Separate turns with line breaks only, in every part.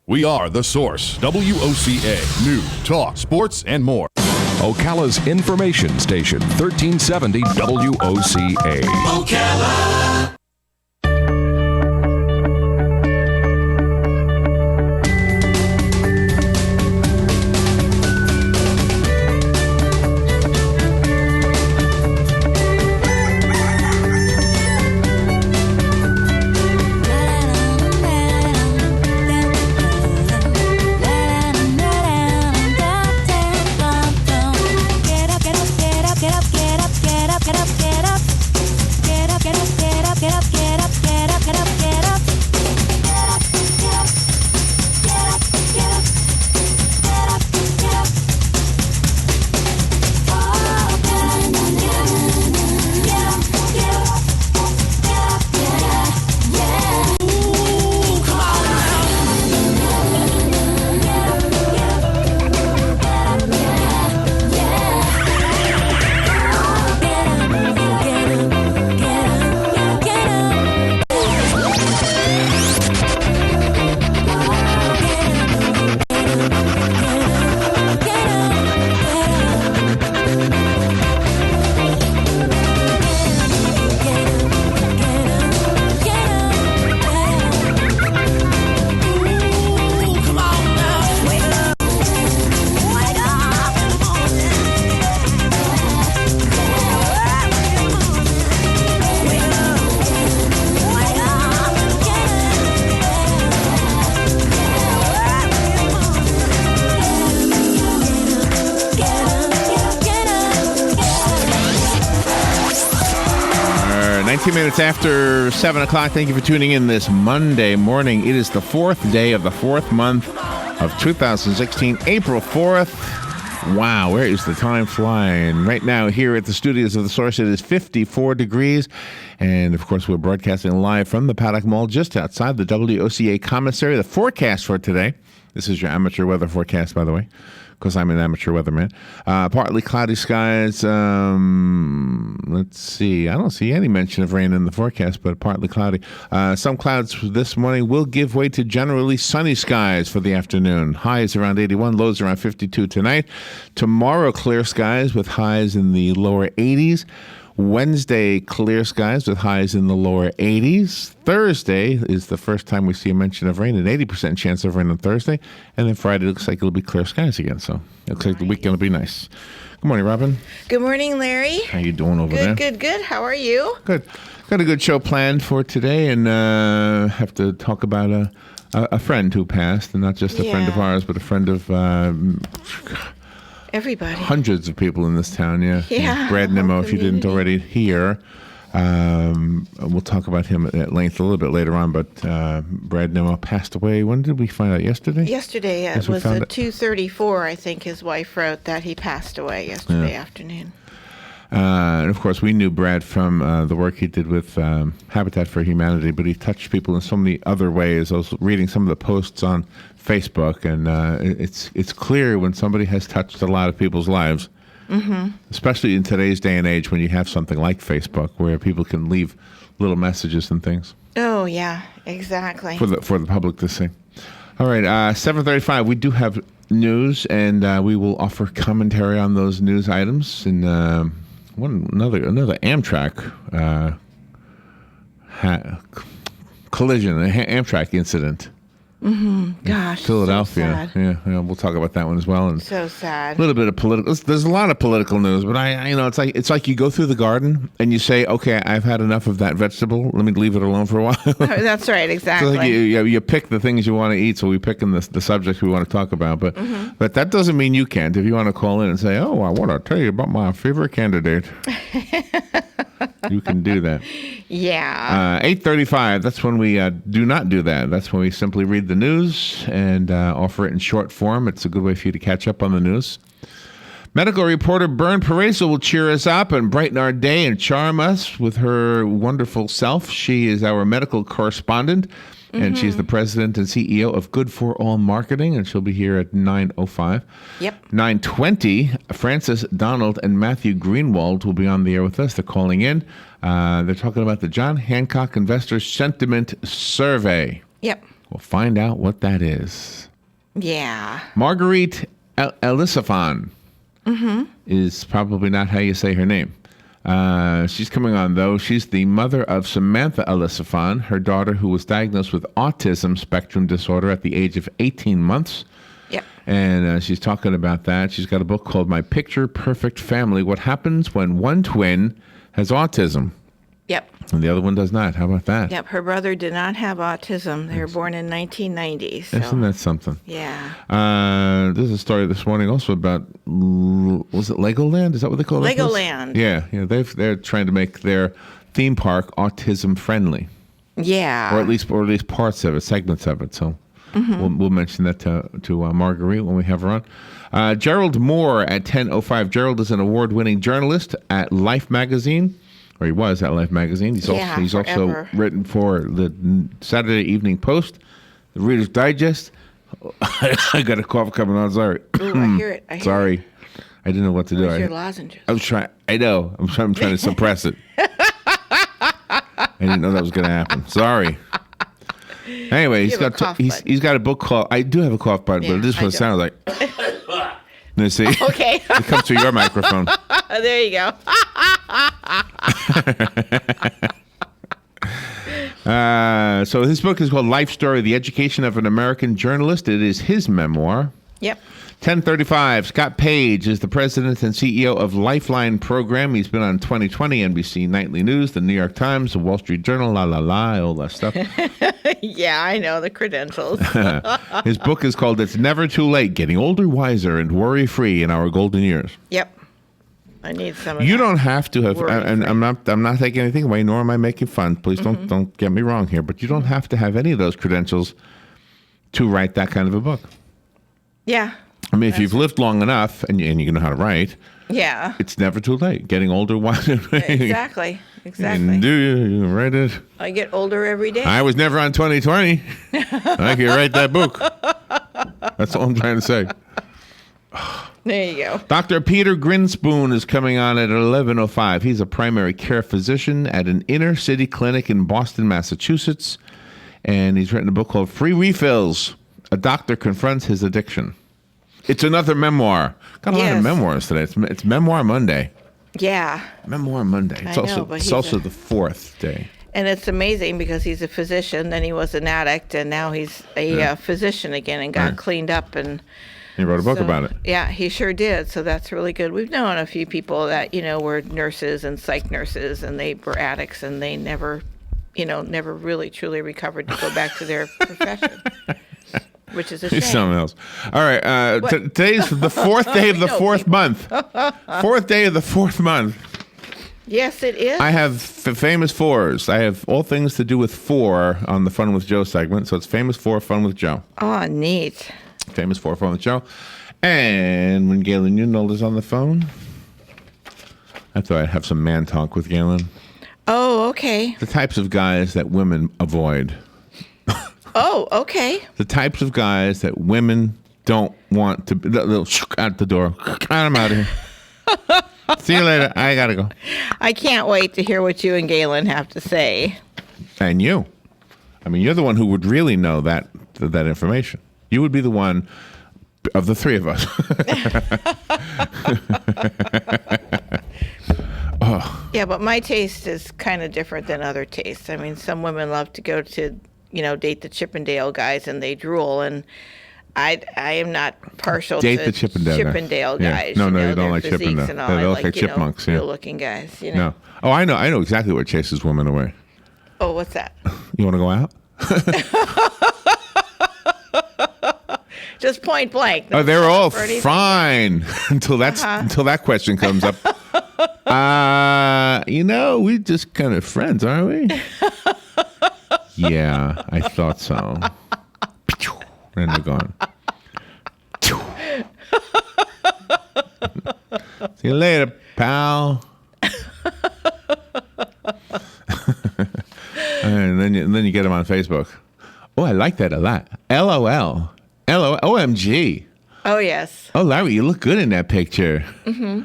We are The Source, WOCA, News, Talk, Sports, and more.
Ocala's information station, 1370 WOCA.
Ocala.
Minutes after 7 o'clock. Thank you for tuning in this Monday morning. It is the fourth day of the fourth month of 2016, April 4th. Wow, where is the time flying? Right now, here at the studios of The Source, it is 54 degrees. And, of course, we're broadcasting live from the Paddock Mall just outside the WOCA commissary. The forecast for today, this is your amateur weather forecast, by the way, because I'm an amateur weatherman. Partly cloudy skies. Let's see. I don't see any mention of rain in the forecast, but partly cloudy. Some clouds this morning will give way to generally sunny skies for the afternoon. Highs around 81, lows around 52 tonight. Tomorrow, clear skies with highs in the lower 80s. Wednesday, clear skies with highs in the lower 80s. Thursday is the first time we see a mention of rain, an 80% chance of rain on Thursday. And then Friday looks like it'll be clear skies again. So it looks like the weekend will be nice. Good morning, Robin.
Good morning, Larry.
How you doing over there?
Good. How are you?
Good. Got a good show planned for today, and have to talk about a friend who passed, and not just a friend of ours, but a friend of
everybody.
Hundreds of people in this town,
Yeah.
Brad Nimmo, if you didn't already hear. We'll talk about him at length a little bit later on, but Brad Nimmo passed away. When did we find out? Yesterday?
Yesterday. It was at 2:34, I think his wife wrote that he passed away yesterday afternoon.
And, of course, we knew Brad from the work he did with Habitat for Humanity, but he touched people in so many other ways. I was reading some of the posts on Facebook, and it's clear when somebody has touched a lot of people's lives, especially in today's day and age when you have something like Facebook where people can leave little messages and things.
Oh, yeah, exactly.
For the public to see. All right, 7:35, we do have news, and we will offer commentary on those news items. And another Amtrak collision, an Amtrak incident.
Gosh,
Philadelphia.
so sad.
Yeah, we'll talk about that one as well. And
so sad.
A little bit of political. There's a lot of political news, but it's like you go through the garden and you say, okay, I've had enough of that vegetable. Let me leave it alone for a while.
That's right, exactly.
So like you pick the things you want to eat, so we pick the subjects we want to talk about. But that doesn't mean you can't. If you want to call in and say, oh, I want to tell you about my favorite candidate. You can do that.
Yeah.
8:35, that's when we do not do that. That's when we simply read the news and offer it in short form. It's a good way for you to catch up on the news. Medical reporter Bern Paresa will cheer us up and brighten our day and charm us with her wonderful self. She is our medical correspondent, and she's the president and CEO of Good for All Marketing, and she'll be here at 9:05.
Yep.
9:20, Francis Donald and Matthew Greenwald will be on the air with us. They're calling in. They're talking about the John Hancock Investor Sentiment Survey.
Yep.
We'll find out what that is.
Yeah.
Marguerite Elisafan is probably not how you say her name. She's coming on, though. She's the mother of Samantha Elisafan, her daughter, who was diagnosed with autism spectrum disorder at the age of 18 months.
Yep.
And she's talking about that. She's got a book called My Picture Perfect Family, What Happens When One Twin Has Autism.
Yep.
And the other one does not. How about that?
Yep. Her brother did not have autism. They were born in 1990. So.
Isn't that something?
Yeah.
There's a story this morning also about, was it Legoland? Is that what they call it?
Legoland.
Yeah. They're trying to make their theme park autism friendly.
Yeah.
Or at least parts of it, segments of it. So we'll mention that to Marguerite when we have her on. Gerald Moore at 10:05. Gerald is an award-winning journalist at Life magazine. Or he was at Life magazine. He's also written for the Saturday Evening Post, the Reader's Digest. I got a cough coming on. Sorry.
Ooh, I hear it.
Sorry. I didn't know what to do.
Where's your lozenges?
I was trying. I know. I'm trying to suppress it. I didn't know that was going to happen. Sorry. Anyway, he's got a book called. I do have a cough button, but this is what it sounds like. Let's see.
Okay.
It comes through your microphone.
There you go.
So his book is called Life Story, The Education of an American Journalist. It is his memoir.
Yep.
10:35. Scott Page is the president and CEO of Lifeline Program. He's been on 2020, NBC Nightly News, the New York Times, the Wall Street Journal, all that stuff.
Yeah, I know the credentials.
His book is called It's Never Too Late, Getting Older, Wiser, and Worry-Free in Our Golden Years.
Yep. I need some of
You
that.
don't have to have, and
Worry-free.
I'm not taking anything away, nor am I making fun. Please don't get me wrong here, but you don't have to have any of those credentials to write that kind of a book.
Yeah.
I mean, if you've lived long enough and you know how to write,
Yeah.
it's never too late. Getting older, wiser.
Exactly.
And do you write it?
I get older every day.
I was never on 2020. I can write that book. That's all I'm trying to say.
There you go.
Dr. Peter Grinspoon is coming on at 11:05. He's a primary care physician at an inner city clinic in Boston, Massachusetts. And he's written a book called Free Refills. A Doctor Confronts His Addiction. It's another memoir. Got a lot of memoirs today. It's Memoir Monday.
Yeah.
Memoir Monday. It's also the fourth day.
And it's amazing because he's a physician, then he was an addict, and now he's a physician again and got cleaned up. And
he wrote a book about it.
Yeah, he sure did. So that's really good. We've known a few people that, were nurses and psych nurses, and they were addicts, and they never really truly recovered to go back to their profession. Which is a shame.
Something else. All right. Today's the fourth day of the fourth month. Fourth day of the fourth month.
Yes, it is.
I have famous fours. I have all things to do with four on the Fun with Joe segment. So it's famous four, Fun with Joe.
Oh, neat.
Famous four, Fun with Joe. And when Galen Newnold is on the phone, I thought I'd have some man talk with Galen.
Oh, okay.
The types of guys that women avoid.
Oh, okay.
The types of guys that women don't want to. They'll out the door. I'm out of here. See you later. I gotta go.
I can't wait to hear what you and Galen have to say.
And you. I mean, you're the one who would really know that information. You would be the one of the three of us. Oh.
Yeah, but my taste is kind of different than other tastes. I mean, some women love to go to, date the Chippendale guys and they drool, and I am not partial
to
the Chippendale guys.
Yeah. No, you don't like Chippendale.
And all.
They
I
look like chipmunks.
Real-looking guys.
No. Oh, I know exactly what chases women away.
Oh, what's that?
You want to go out?
Just point blank.
No, they're all fine until that question comes up. We just kind of friends, aren't we? Yeah, I thought so. And they're gone. See you later, pal. And then you get them on Facebook. Oh, I like that a lot. LOL. OMG.
Oh, yes.
Oh, Larry, you look good in that picture. Mm-hmm.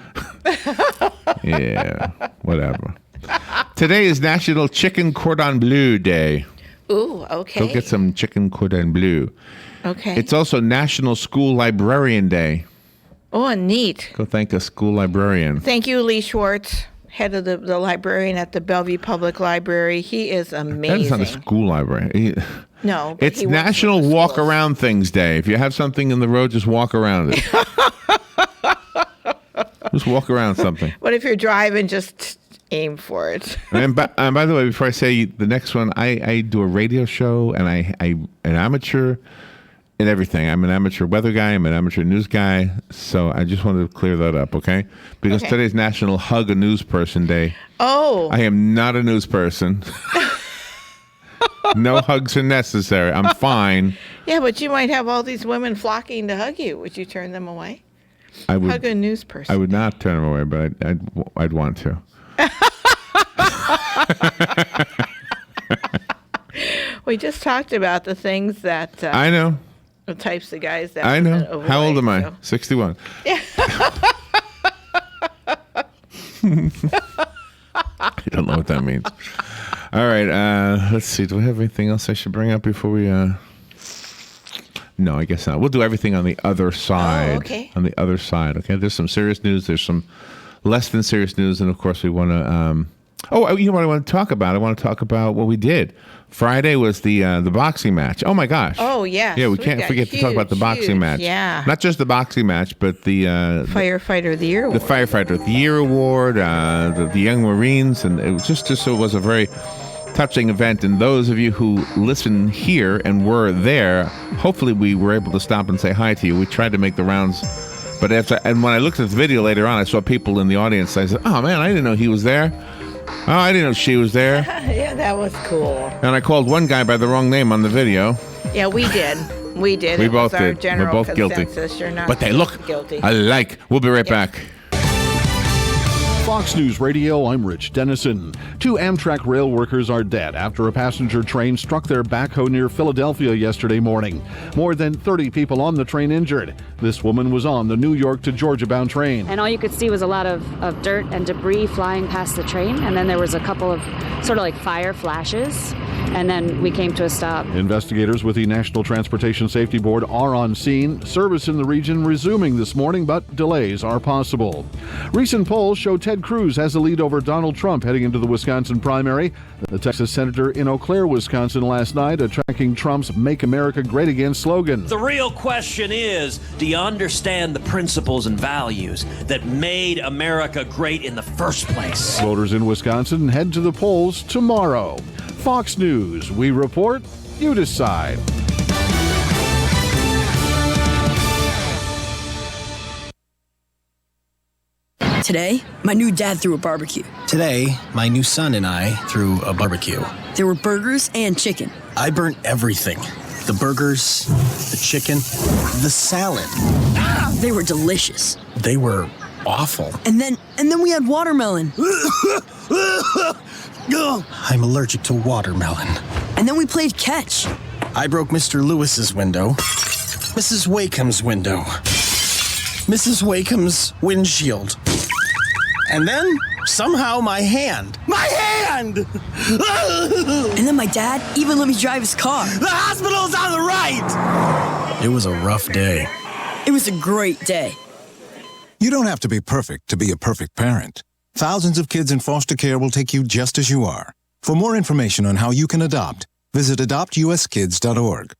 Yeah, whatever. Today is National Chicken Cordon Bleu Day.
Ooh, okay.
Go get some chicken cordon bleu.
Okay.
It's also National School Librarian Day.
Oh, neat.
Go thank a school librarian.
Thank you, Lee Schwartz, head of the librarian at the Bellevue Public Library. He is amazing.
That is not a school library.
No. but
It's
he works
National
with the
Walk
schools.
Around Things Day. If you have something in the road, just walk around it. Just walk around something.
But if you're driving, just aim for it.
And by the way, before I say the next one, I do a radio show, and I'm an amateur in everything. I'm an amateur weather guy. I'm an amateur news guy. So I just wanted to clear that up, okay? Because
Okay.
today's National Hug a News Person Day.
Oh.
I am not a news person. No hugs are necessary. I'm fine.
Yeah, but you might have all these women flocking to hug you. Would you turn them away?
I would.
Hug a news person.
I would not turn them away, but I'd want to.
We just talked about the things that
I know.
the types of guys that
I
women
know.
avoid,
How old am I?
so-
61. I don't know what that means. All right. Let's see. Do we have anything else I should bring up before we? No, I guess not. We'll do everything on the other side.
okay.
On the other side. Okay. There's some serious news. There's some less than serious news, and of course we want to. You know what I want to talk about? I want to talk about what we did. Friday was the boxing match. Oh my gosh.
Oh, yes.
Yeah, we
We
can't
got
forget to talk about the
huge,
boxing
huge,
match.
yeah.
Not just the boxing match, but the
Firefighter of the Year
the
award.
Firefighter of the Year award, the Young Marines, and it was just so it was a very touching event. And those of you who listen here and were there, hopefully we were able to stop and say hi to you. We tried to make the rounds, but when I looked at the video later on, I saw people in the audience. I said, "Oh man, I didn't know he was there. Oh, I didn't know she was there."
Yeah, that was cool.
And I called one guy by the wrong name on the video.
Yeah, we did. We did.
We
It was
both
our
did. We're
general
both guilty.
consensus. You're not
But they look
guilty.
alike. We'll be right back.
Fox News Radio, I'm Rich Dennison. 2 Amtrak rail workers are dead after a passenger train struck their backhoe near Philadelphia yesterday morning. More than 30 people on the train injured. This woman was on the New York to Georgia bound train.
And all you could see was a lot of dirt and debris flying past the train. And then there was a couple of sort of like fire flashes. And then we came to a stop.
Investigators with the National Transportation Safety Board are on scene. Service in the region resuming this morning, but delays are possible. Recent polls show Ted Cruz has a lead over Donald Trump heading into the Wisconsin primary. The Texas senator in Eau Claire, Wisconsin last night attacking Trump's Make America Great Again slogan.
The real question is, do you understand the principles and values that made America great in the first place?
Voters in Wisconsin head to the polls tomorrow. Fox News, we report, you decide.
Today, my new dad threw a barbecue.
Today, my new son and I threw a barbecue.
There were burgers and chicken.
I burnt everything. The burgers, the chicken, the salad.
They were delicious.
They were awful.
And then we had watermelon.
I'm allergic to watermelon.
And then we played catch.
I broke Mr. Lewis's window, Mrs. Wakeham's window, Mrs. Wakeham's windshield, and then somehow my hand. My hand!
And then my dad even let me drive his car.
The hospital's on the right! It was a rough day.
It was a great day.
You don't have to be perfect to be a perfect parent. Thousands of kids in foster care will take you just as you are. For more information on how you can adopt, visit adoptuskids.org.